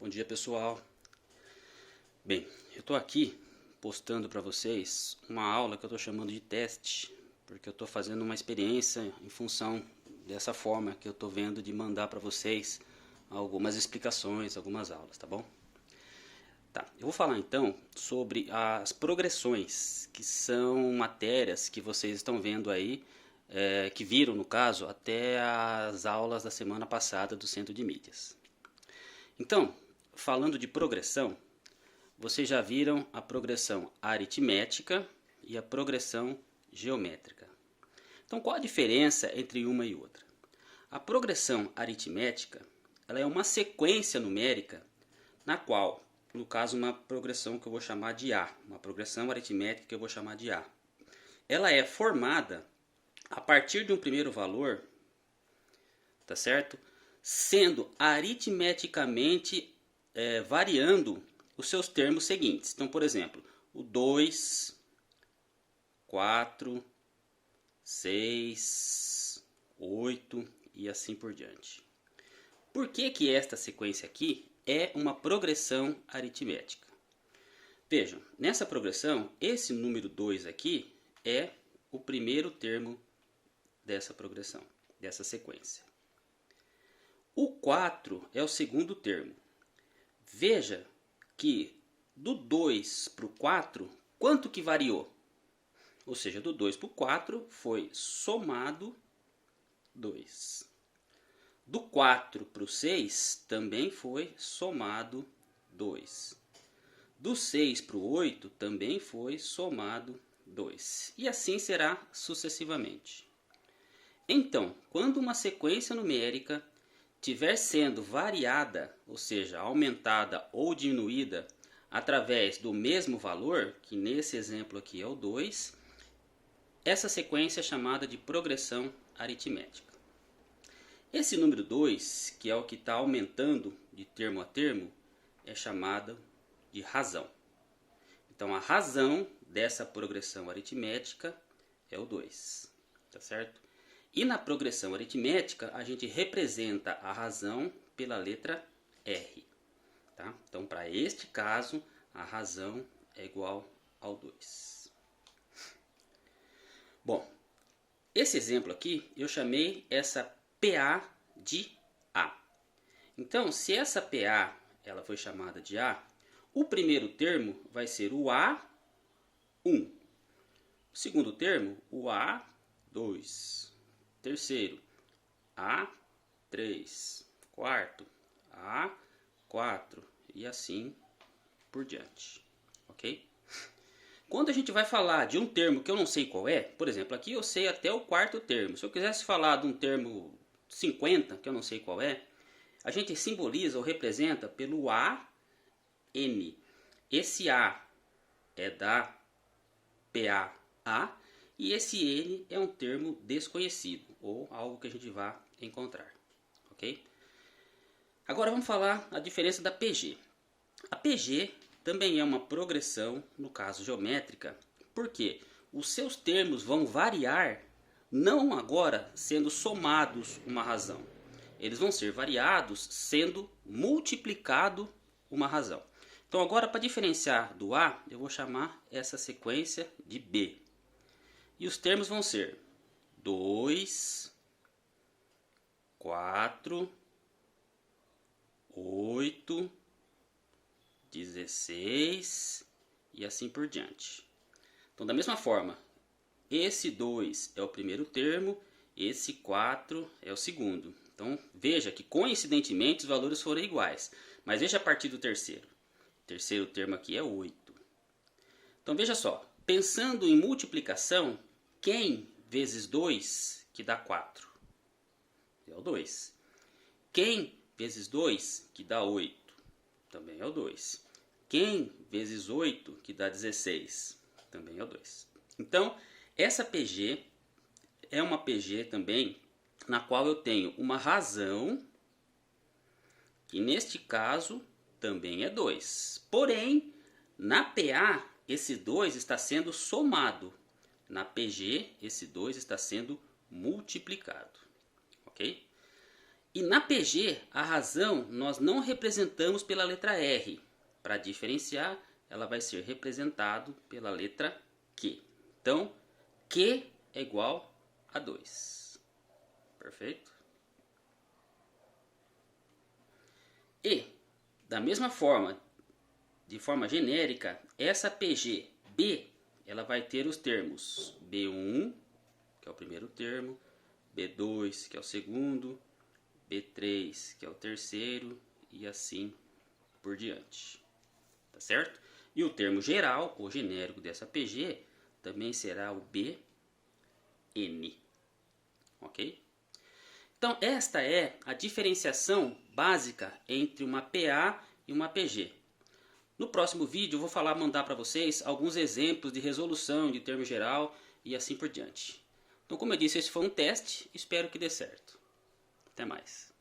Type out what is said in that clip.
Bom dia, pessoal. Bem, eu estou aqui postando para vocês uma aula que eu estou chamando de teste, porque eu estou fazendo uma experiência em função dessa forma que eu estou vendo de mandar para vocês algumas explicações, algumas aulas, tá bom? Tá, eu vou falar então sobre as progressões, que são matérias que vocês estão vendo aí, que viram no caso até as aulas da semana passada do Centro de Mídias. Então, falando de progressão, vocês já viram a progressão aritmética e a progressão geométrica. Então, qual a diferença entre uma e outra? A progressão aritmética, ela é uma sequência numérica na qual, no caso, uma progressão que eu vou chamar de A, uma progressão aritmética que eu vou chamar de A. Ela é formada a partir de um primeiro valor, tá certo? Sendo aritmeticamente variando os seus termos seguintes. Então, por exemplo, o 2, 4, 6, 8 e assim por diante. Por que esta sequência aqui é uma progressão aritmética? Vejam, nessa progressão, esse número 2 aqui é o primeiro termo dessa progressão, dessa sequência. O 4 é o segundo termo. Veja que do 2 para o 4, quanto que variou? Ou seja, do 2 para o 4 foi somado 2. Do 4 para o 6 também foi somado 2. Do 6 para o 8 também foi somado 2. E assim será sucessivamente. Então, quando uma sequência numérica estiver sendo variada, ou seja, aumentada ou diminuída através do mesmo valor, que nesse exemplo aqui é o 2, essa sequência é chamada de progressão aritmética. Esse número 2, que é o que está aumentando de termo a termo, é chamado de razão. Então, a razão dessa progressão aritmética é o 2, tá certo? E na progressão aritmética, a gente representa a razão pela letra R. Tá? Então, para este caso, a razão é igual ao 2. Bom, esse exemplo aqui, eu chamei essa PA de A. Então, se essa PA ela foi chamada de A, o primeiro termo vai ser o A1. O segundo termo, o A2. Terceiro, A3. Quarto, A4. E assim por diante. Ok? Quando a gente vai falar de um termo que eu não sei qual é, por exemplo, aqui eu sei até o quarto termo. Se eu quisesse falar de um termo 50, que eu não sei qual é, a gente simboliza ou representa pelo AN. Esse A é da PA e esse N é um termo desconhecido ou algo que a gente vai encontrar. Ok? Agora vamos falar a diferença da PG. A PG também é uma progressão, no caso geométrica, porque os seus termos vão variar, não agora sendo somados uma razão. Eles vão ser variados sendo multiplicado uma razão. Então agora, para diferenciar do A, eu vou chamar essa sequência de B. E os termos vão ser 2, 4, 8, 16 e assim por diante. Então, da mesma forma, esse 2 é o primeiro termo, esse 4 é o segundo. Então, veja que coincidentemente os valores foram iguais. Mas veja a partir do terceiro. O terceiro termo aqui é 8. Então, veja só. Pensando em multiplicação, quem vezes 2 que dá 4? É o 2. Quem vezes 2 que dá 8? Também é o 2. Quem vezes 8 que dá 16? Também é o 2. Então, essa PG é uma PG também na qual eu tenho uma razão, que neste caso também é 2. Porém, na PA, esse 2 está sendo somado. Na PG, esse 2 está sendo multiplicado. Ok? E na PG, a razão nós não representamos pela letra R. Para diferenciar, ela vai ser representado pela letra Q. Então, Q é igual a 2. Perfeito? E, da mesma forma, de forma genérica, essa PG B, ela vai ter os termos B1, que é o primeiro termo, B2, que é o segundo, B3, que é o terceiro, e assim por diante. Tá certo? E o termo geral, ou genérico dessa PG, também será o BN. Ok? Então, esta é a diferenciação básica entre uma PA e uma PG. No próximo vídeo, eu vou mandar para vocês alguns exemplos de resolução de termo geral e assim por diante. Então, como eu disse, esse foi um teste, espero que dê certo. Até mais.